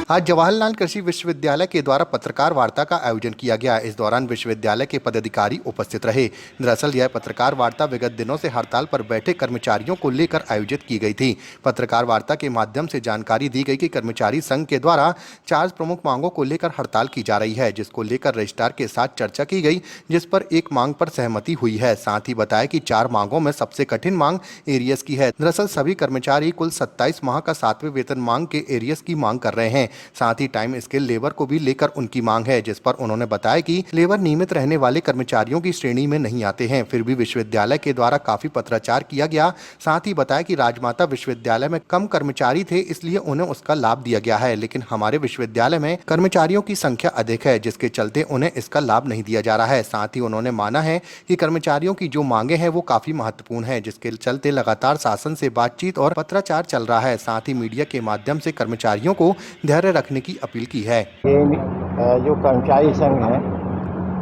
आज जवाहरलाल कृषि विश्वविद्यालय के द्वारा पत्रकार वार्ता का आयोजन किया गया। इस दौरान विश्वविद्यालय के पदाधिकारी उपस्थित रहे। दरअसल यह पत्रकार वार्ता विगत दिनों से हड़ताल पर बैठे कर्मचारियों को लेकर आयोजित की गई थी। पत्रकार वार्ता के माध्यम से जानकारी दी गई कि कर्मचारी संघ के द्वारा 4 प्रमुख मांगों को लेकर हड़ताल की जा रही है, जिसको लेकर रजिस्ट्रार के साथ चर्चा की गई, जिस पर एक मांग पर सहमति हुई है। साथ ही बताया कि 4 मांगों में सबसे कठिन मांग एरियस की है। दरअसल सभी कर्मचारी कुल 27 माह का 7वें वेतन मांग के एरियस की मांग कर रहे हैं। साथ ही टाइम स्केल लेबर को भी लेकर उनकी मांग है, जिस पर उन्होंने बताया कि लेबर नियमित रहने वाले कर्मचारियों की श्रेणी में नहीं आते हैं। फिर भी विश्वविद्यालय के द्वारा काफी पत्राचार किया गया। साथ ही बताया कि राजमाता विश्वविद्यालय में कम कर्मचारी थे, इसलिए उन्हें उसका लाभ दिया गया है, लेकिन हमारे विश्वविद्यालय में कर्मचारियों की संख्या अधिक है, जिसके चलते उन्हें इसका लाभ नहीं दिया जा रहा है। साथ ही उन्होंने माना है कि कर्मचारियों की जो मांगे हैं वो काफी महत्वपूर्ण है, जिसके चलते लगातार शासन से बातचीत और पत्राचार चल रहा है। साथ ही मीडिया के माध्यम से कर्मचारियों को धैर्य रखने की अपील की है। जो कर्मचारी संघ है,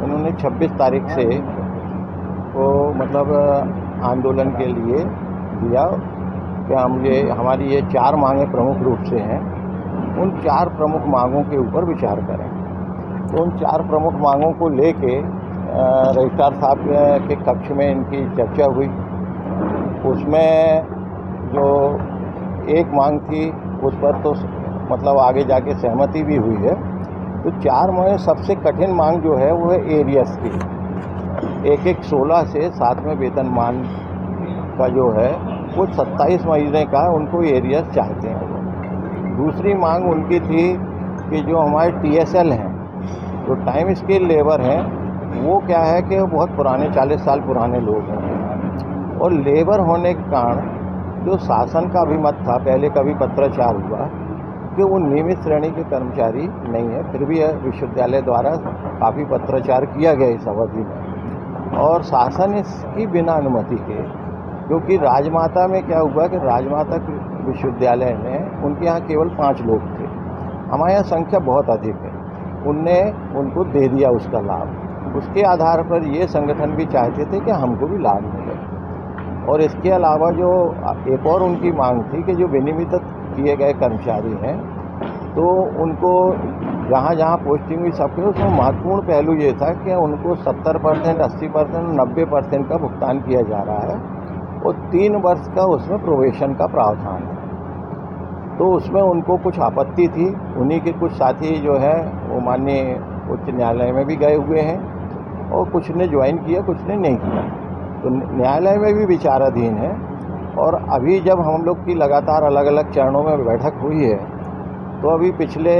उन्होंने 26 तारीख से वो मतलब आंदोलन के लिए दिया कि हमारी ये 4 मांगें प्रमुख रूप से हैं, उन 4 प्रमुख मांगों के ऊपर विचार करें। तो उन 4 प्रमुख मांगों को लेके रजिस्ट्रार साहब के कक्ष में इनकी चर्चा हुई। उसमें जो एक मांग थी उस पर तो मतलब आगे जाके सहमति भी हुई है। तो 4 में सबसे कठिन मांग जो है वो है एरियस की। एक 16 से 7वें वेतनमान का जो है वो 27 महीने का उनको एरियस चाहते हैं। दूसरी मांग उनकी थी कि जो हमारे TSL हैं, जो टाइम स्केल लेबर हैं, वो क्या है कि बहुत पुराने 40 साल पुराने लोग हैं, और लेबर होने के कारण जो शासन का अभिमत था, पहले कभी पत्राचार हुआ कि वो नियमित श्रेणी के कर्मचारी नहीं है। फिर भी विश्वविद्यालय द्वारा काफ़ी पत्राचार किया गया इस अवधि में, और शासन इसकी बिना अनुमति के, क्योंकि राजमाता में क्या हुआ कि राजमाता विश्वविद्यालय में उनके यहाँ केवल 5 लोग थे, हमारे यहाँ संख्या बहुत अधिक है, उनने उनको दे दिया उसका लाभ। उसके आधार पर ये संगठन भी चाहते थे कि हमको भी लाभ मिले। और इसके अलावा जो एक और उनकी मांग थी कि जो विनियमित किए गए कर्मचारी हैं, तो उनको जहाँ जहाँ पोस्टिंग हुई सबके, उसमें महत्वपूर्ण पहलू ये था कि उनको 70%, 80%, 90% का भुगतान किया जा रहा है, और 3 वर्ष का उसमें प्रोबेशन का प्रावधान है। तो उसमें उनको कुछ आपत्ति थी। उन्हीं के कुछ साथी जो है वो माननीय उच्च न्यायालय में भी गए हुए हैं, और कुछ ने ज्वाइन किया, कुछ ने नहीं किया। तो न्यायालय में भी विचाराधीन है। और अभी जब हम लोग की लगातार अलग अलग चरणों में बैठक हुई है, तो अभी पिछले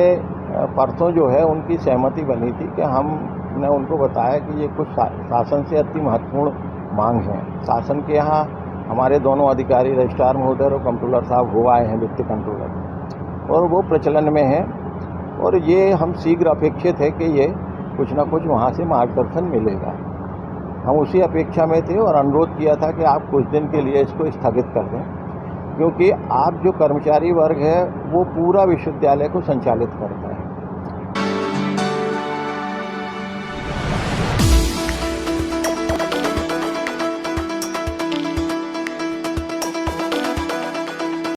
परसों जो है उनकी सहमति बनी थी कि हमने उनको बताया कि ये कुछ शासन से अति महत्वपूर्ण मांग है। शासन के यहाँ हमारे दोनों अधिकारी, रजिस्ट्रार महोदय और कंट्रोलर साहब हो आए हैं, वित्त कंट्रोलर, और वो प्रचलन में है, और ये हम शीघ्र अपेक्षित है कि ये कुछ ना कुछ वहाँ से मार्गदर्शन मिलेगा। हम उसी अपेक्षा में थे और अनुरोध किया था कि आप कुछ दिन के लिए इसको स्थगित कर दें, क्योंकि आप जो कर्मचारी वर्ग है वो पूरा विश्वविद्यालय को संचालित करता है।